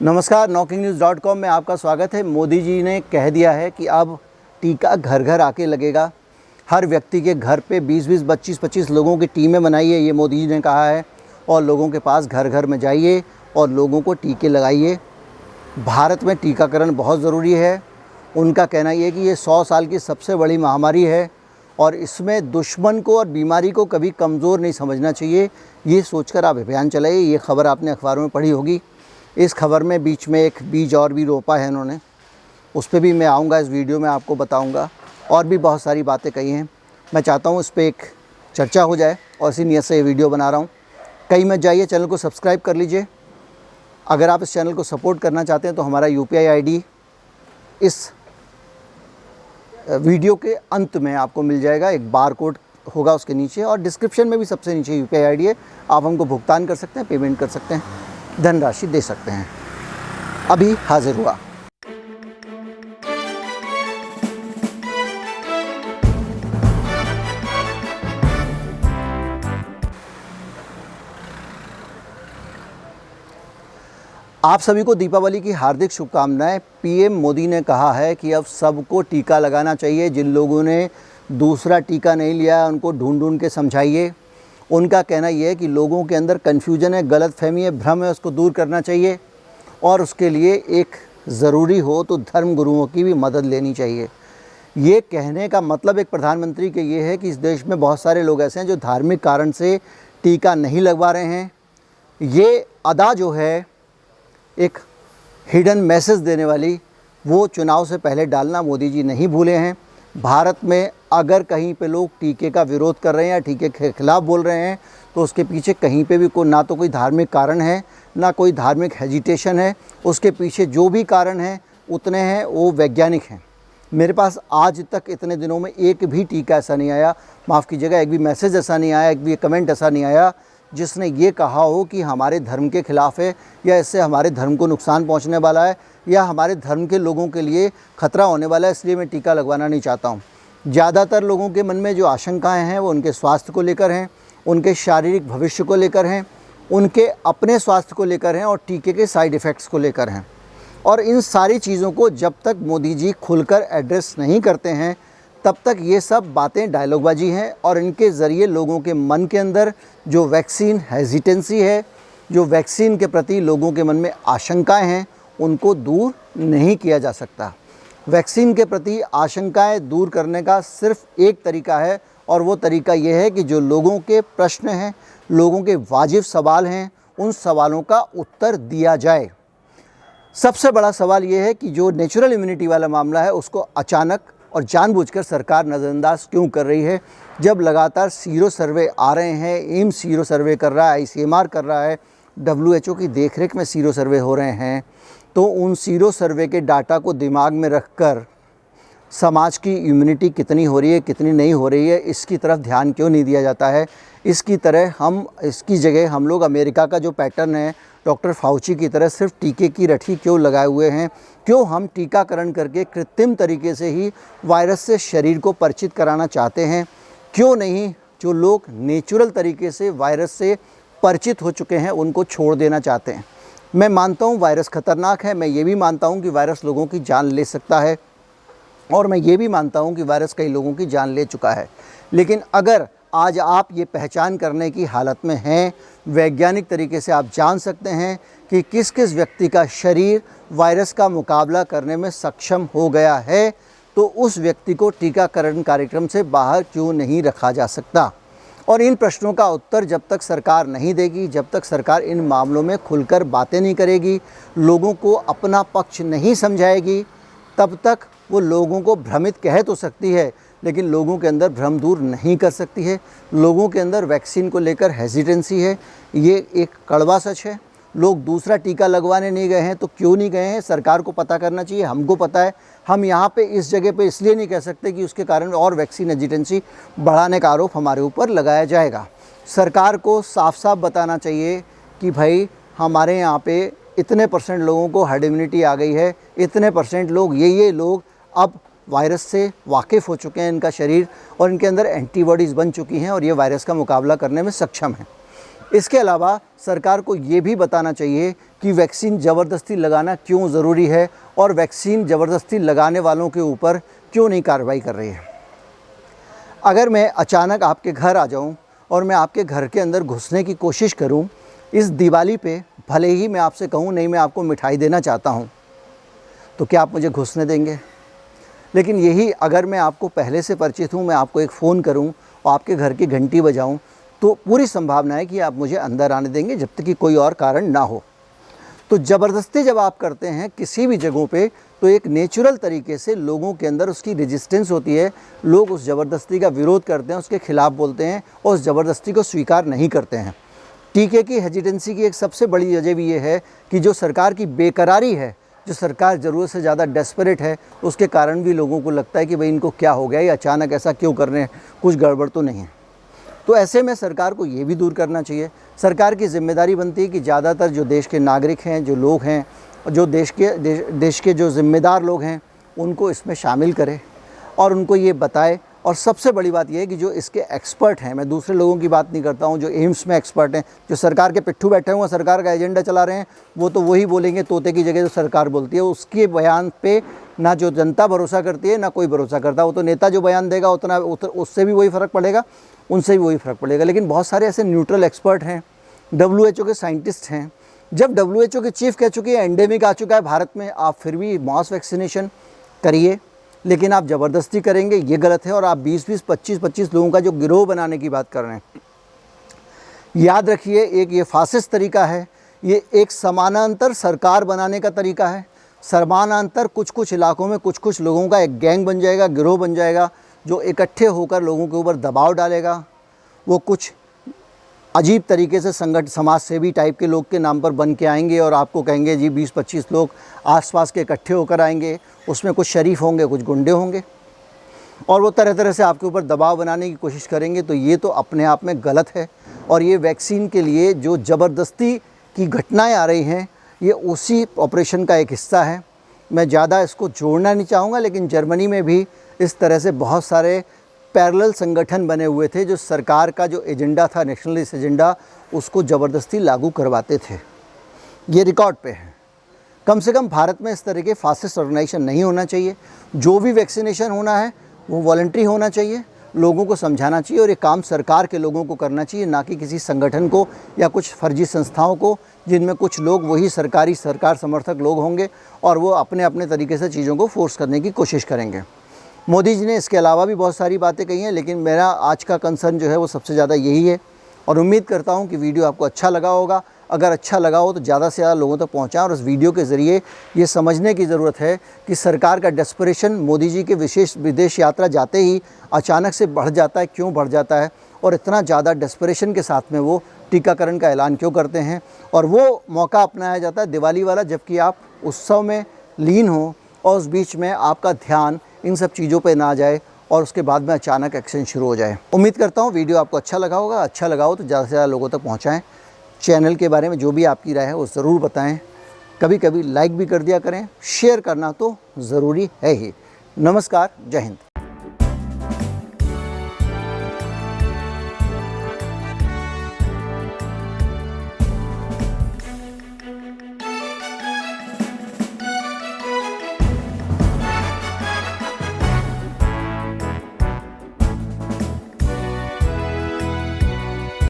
नमस्कार, NokingNews.com में आपका स्वागत है। मोदी जी ने कह दिया है कि अब टीका घर घर आके लगेगा। हर व्यक्ति के घर पे 20-20, 25-25 लोगों की टीमें बनाइए, ये मोदी जी ने कहा है। और लोगों के पास घर घर में जाइए और लोगों को टीके लगाइए। भारत में टीकाकरण बहुत ज़रूरी है। उनका कहना ये है कि ये 100 साल की सबसे बड़ी महामारी है और इसमें दुश्मन को और बीमारी को कभी कमज़ोर नहीं समझना चाहिए। ये सोचकर आप अभियान चलाइए। ये खबर आपने अखबारों में पढ़ी होगी। इस खबर में बीच में एक बीज और भी रोपा है इन्होंने, उस पर भी मैं आऊँगा, इस वीडियो में आपको बताऊँगा। और भी बहुत सारी बातें कही हैं। मैं चाहता हूँ इस पर एक चर्चा हो जाए और इसी नीयत से ये वीडियो बना रहा हूँ। कहीं मत जाइए, चैनल को सब्सक्राइब कर लीजिए। अगर आप इस चैनल को सपोर्ट करना चाहते हैं तो हमारा UPI ID इस वीडियो के अंत में आपको मिल जाएगा। एक बार कोड होगा उसके नीचे और डिस्क्रिप्शन में भी सबसे नीचे UPI ID है। आप हमको भुगतान कर सकते हैं, पेमेंट कर सकते हैं, धनराशि दे सकते हैं। अभी हाजिर हुआ। आप सभी को दीपावली की हार्दिक शुभकामनाएं। PM मोदी ने कहा है कि अब सबको टीका लगाना चाहिए। जिन लोगों ने दूसरा टीका नहीं लिया है उनको ढूंढ ढूंढ के समझाइए। उनका कहना यह है कि लोगों के अंदर कन्फ्यूजन है, गलतफहमी है, भ्रम है, उसको दूर करना चाहिए और उसके लिए एक ज़रूरी हो तो धर्म गुरुओं की भी मदद लेनी चाहिए। ये कहने का मतलब एक प्रधानमंत्री के ये है कि इस देश में बहुत सारे लोग ऐसे हैं जो धार्मिक कारण से टीका नहीं लगवा रहे हैं। ये अदा जो है एक हिडन मैसेज देने वाली, वो चुनाव से पहले डालना मोदी जी नहीं भूले हैं। भारत में अगर कहीं पे लोग टीके का विरोध कर रहे हैं या टीके के खिलाफ़ बोल रहे हैं तो उसके पीछे कहीं पे भी ना तो कोई धार्मिक कारण है, ना कोई धार्मिक हेजिटेशन है। उसके पीछे जो भी कारण हैं उतने हैं वो वैज्ञानिक हैं। मेरे पास आज तक इतने दिनों में एक भी टीका ऐसा नहीं आया, माफ़ कीजिएगा, एक भी मैसेज ऐसा नहीं आया, एक भी कमेंट ऐसा नहीं आया जिसने ये कहा हो कि हमारे धर्म के ख़िलाफ़ है या इससे हमारे धर्म को नुकसान पहुंचने वाला है या हमारे धर्म के लोगों के लिए ख़तरा होने वाला है, इसलिए मैं टीका लगवाना नहीं चाहता हूं। ज़्यादातर लोगों के मन में जो आशंकाएं हैं वो उनके स्वास्थ्य को लेकर हैं, उनके शारीरिक भविष्य को लेकर हैं, उनके अपने स्वास्थ्य को लेकर हैं और टीके के साइड इफ़ेक्ट्स को लेकर हैं। और इन सारी चीज़ों को जब तक मोदी जी खुलकर एड्रेस नहीं करते हैं तब तक ये सब बातें डायलॉगबाजी हैं और इनके ज़रिए लोगों के मन के अंदर जो वैक्सीन हेजिटेंसी है, जो वैक्सीन के प्रति लोगों के मन में आशंकाएं हैं, उनको दूर नहीं किया जा सकता। वैक्सीन के प्रति आशंकाएं दूर करने का सिर्फ एक तरीका है और वो तरीका ये है कि जो लोगों के प्रश्न हैं, लोगों के वाजिब सवाल हैं, उन सवालों का उत्तर दिया जाए। सबसे बड़ा सवाल ये है कि जो नेचुरल इम्यूनिटी वाला मामला है उसको अचानक और जानबूझकर सरकार नज़रअंदाज क्यों कर रही है, जब लगातार सीरो सर्वे आ रहे हैं। एम्स सीरो सर्वे कर रहा है, ICMR कर रहा है, WHO की देखरेख में सीरो सर्वे हो रहे हैं। तो उन सीरो सर्वे के डाटा को दिमाग में रखकर समाज की इम्यूनिटी कितनी हो रही है, कितनी नहीं हो रही है, इसकी तरफ ध्यान क्यों नहीं दिया जाता है। इसकी जगह हम लोग अमेरिका का जो पैटर्न है, डॉक्टर फाउची की तरह सिर्फ टीके की रठी क्यों लगाए हुए हैं। क्यों हम टीकाकरण करके कृत्रिम तरीके से ही वायरस से शरीर को परिचित कराना चाहते हैं। क्यों नहीं जो लोग नेचुरल तरीके से वायरस से परिचित हो चुके हैं उनको छोड़ देना चाहते हैं। मैं मानता हूँ वायरस ख़तरनाक है, मैं ये भी मानता हूँ कि वायरस लोगों की जान ले सकता है और मैं ये भी मानता हूँ कि वायरस कई लोगों की जान ले चुका है। लेकिन अगर आज आप ये पहचान करने की हालत में हैं, वैज्ञानिक तरीके से आप जान सकते हैं कि किस किस व्यक्ति का शरीर वायरस का मुकाबला करने में सक्षम हो गया है, तो उस व्यक्ति को टीकाकरण कार्यक्रम से बाहर क्यों नहीं रखा जा सकता। और इन प्रश्नों का उत्तर जब तक सरकार नहीं देगी, जब तक सरकार इन मामलों में खुलकर बातें नहीं करेगी, लोगों को अपना पक्ष नहीं समझाएगी, तब तक वो लोगों को भ्रमित कह तो सकती है लेकिन लोगों के अंदर भ्रम दूर नहीं कर सकती है। लोगों के अंदर वैक्सीन को लेकर हेजिटेंसी है, ये एक कड़वा सच है। लोग दूसरा टीका लगवाने नहीं गए हैं तो क्यों नहीं गए हैं, सरकार को पता करना चाहिए। हमको पता है, हम यहाँ पे इस जगह पे इसलिए नहीं कह सकते कि उसके कारण और वैक्सीन हेजिटेंसी बढ़ाने का आरोप हमारे ऊपर लगाया जाएगा। सरकार को साफ साफ बताना चाहिए कि भाई हमारे यहाँ पे इतने % लोगों को हर्ड इम्यूनिटी आ गई है, इतने % लोग ये लोग अब वायरस से वाकिफ़ हो चुके हैं, इनका शरीर और इनके अंदर एंटीबॉडीज़ बन चुकी हैं और ये वायरस का मुकाबला करने में सक्षम हैं। इसके अलावा सरकार को ये भी बताना चाहिए कि वैक्सीन ज़बरदस्ती लगाना क्यों ज़रूरी है और वैक्सीन ज़बरदस्ती लगाने वालों के ऊपर क्यों नहीं कार्रवाई कर रही है। अगर मैं अचानक आपके घर आ जाऊं और मैं आपके घर के अंदर घुसने की कोशिश करूं इस दिवाली पे, भले ही मैं आपसे कहूं नहीं मैं आपको मिठाई देना चाहता हूं, तो क्या आप मुझे घुसने देंगे? लेकिन यही अगर मैं आपको पहले से परिचित हूं, मैं आपको एक फ़ोन करूं और आपके घर की घंटी बजाऊं, तो पूरी संभावना है कि आप मुझे अंदर आने देंगे जब तक कि कोई और कारण ना हो। तो ज़बरदस्ती जब आप करते हैं किसी भी जगहों पे, तो एक नेचुरल तरीके से लोगों के अंदर उसकी रेजिस्टेंस होती है। लोग उस ज़बरदस्ती का विरोध करते हैं, उसके ख़िलाफ़ बोलते हैं और उस ज़बरदस्ती को स्वीकार नहीं करते हैं। टीके की हेजिटेंसी की एक सबसे बड़ी वजह भी ये है कि जो सरकार की बेकरारी है, जो सरकार ज़रूरत से ज़्यादा डेस्परेट है, उसके कारण भी लोगों को लगता है कि भाई इनको क्या हो गया, ये अचानक ऐसा क्यों कर रहे हैं, कुछ गड़बड़ तो नहीं है। तो ऐसे में सरकार को ये भी दूर करना चाहिए। सरकार की जिम्मेदारी बनती है कि ज़्यादातर जो देश के नागरिक हैं, जो लोग हैं, जो देश के जो ज़िम्मेदार लोग हैं, उनको इसमें शामिल करे और उनको ये बताए। और सबसे बड़ी बात यह है कि जो इसके एक्सपर्ट हैं, मैं दूसरे लोगों की बात नहीं करता हूँ, जो एम्स में एक्सपर्ट हैं, जो सरकार के पिट्ठू बैठे हुए हैं, सरकार का एजेंडा चला रहे हैं, वो तो वही बोलेंगे तोते की जगह जो सरकार बोलती है। उसके बयान पे ना जो जनता भरोसा करती है ना कोई भरोसा करता। वो तो नेता जो बयान देगा उससे भी वही फ़र्क पड़ेगा, उनसे भी वही फ़र्क पड़ेगा। लेकिन बहुत सारे ऐसे न्यूट्रल एक्सपर्ट हैं, WHO के साइंटिस्ट हैं। जब WHO के चीफ कह चुके हैं एंडेमिक आ चुका है भारत में, आप फिर भी मास वैक्सीनेशन करिए, लेकिन आप ज़बरदस्ती करेंगे ये गलत है। और आप 20-20, 25-25 लोगों का जो गिरोह बनाने की बात कर रहे हैं, याद रखिए एक ये फासिस्ट तरीका है, ये एक समानांतर सरकार बनाने का तरीका है। समानांतर कुछ इलाकों में कुछ लोगों का एक गैंग बन जाएगा, गिरोह बन जाएगा, जो इकट्ठे होकर लोगों के ऊपर दबाव डालेगा। वो कुछ अजीब तरीके से समाज सेवी टाइप के लोग के नाम पर बन के आएंगे और आपको कहेंगे जी 20-25 लोग आसपास के इकट्ठे होकर आएंगे, उसमें कुछ शरीफ होंगे, कुछ गुंडे होंगे, और वो तरह तरह से आपके ऊपर दबाव बनाने की कोशिश करेंगे। तो ये तो अपने आप में गलत है। और ये वैक्सीन के लिए जो ज़बरदस्ती की घटनाएं आ रही हैं, ये उसी ऑपरेशन का एक हिस्सा है। मैं ज़्यादा इसको जोड़ना नहीं चाहूँगा, लेकिन जर्मनी में भी इस तरह से बहुत सारे पैरेलल संगठन बने हुए थे जो सरकार का जो एजेंडा था, नेशनलिस्ट एजेंडा, उसको ज़बरदस्ती लागू करवाते थे। ये रिकॉर्ड पे है। कम से कम भारत में इस तरह के फासिस्ट ऑर्गेनाइजेशन नहीं होना चाहिए। जो भी वैक्सीनेशन होना है वो वॉलंटरी होना चाहिए, लोगों को समझाना चाहिए और ये काम सरकार के लोगों को करना चाहिए, ना कि किसी संगठन को या कुछ फर्जी संस्थाओं को, जिनमें कुछ लोग वही सरकार समर्थक लोग होंगे और वो अपने अपने तरीके से चीज़ों को फोर्स करने की कोशिश करेंगे। मोदी जी ने इसके अलावा भी बहुत सारी बातें कही हैं, लेकिन मेरा आज का कंसर्न जो है वो सबसे ज़्यादा यही है। और उम्मीद करता हूँ कि वीडियो आपको अच्छा लगा होगा। अगर अच्छा लगा हो तो ज़्यादा से ज़्यादा लोगों तक पहुँचाएं। और इस वीडियो के ज़रिए ये समझने की ज़रूरत है कि सरकार का डेस्परेशन मोदी जी के विदेश यात्रा जाते ही अचानक से बढ़ जाता है, क्यों बढ़ जाता है, और इतना ज़्यादा डेस्परेशन के साथ में वो टीकाकरण का ऐलान क्यों करते हैं। और वो मौका अपनाया जाता है दिवाली वाला, जबकि आप उत्सव में लीन हो और उस बीच में आपका ध्यान इन सब चीज़ों पे ना जाए और उसके बाद में अचानक एक्शन शुरू हो जाए। उम्मीद करता हूँ वीडियो आपको अच्छा लगा होगा। अच्छा लगा हो तो ज़्यादा से ज़्यादा लोगों तक पहुँचाएँ। चैनल के बारे में जो भी आपकी राय है वो ज़रूर बताएं। कभी कभी लाइक भी कर दिया करें, शेयर करना तो ज़रूरी है ही। नमस्कार, जय हिंद।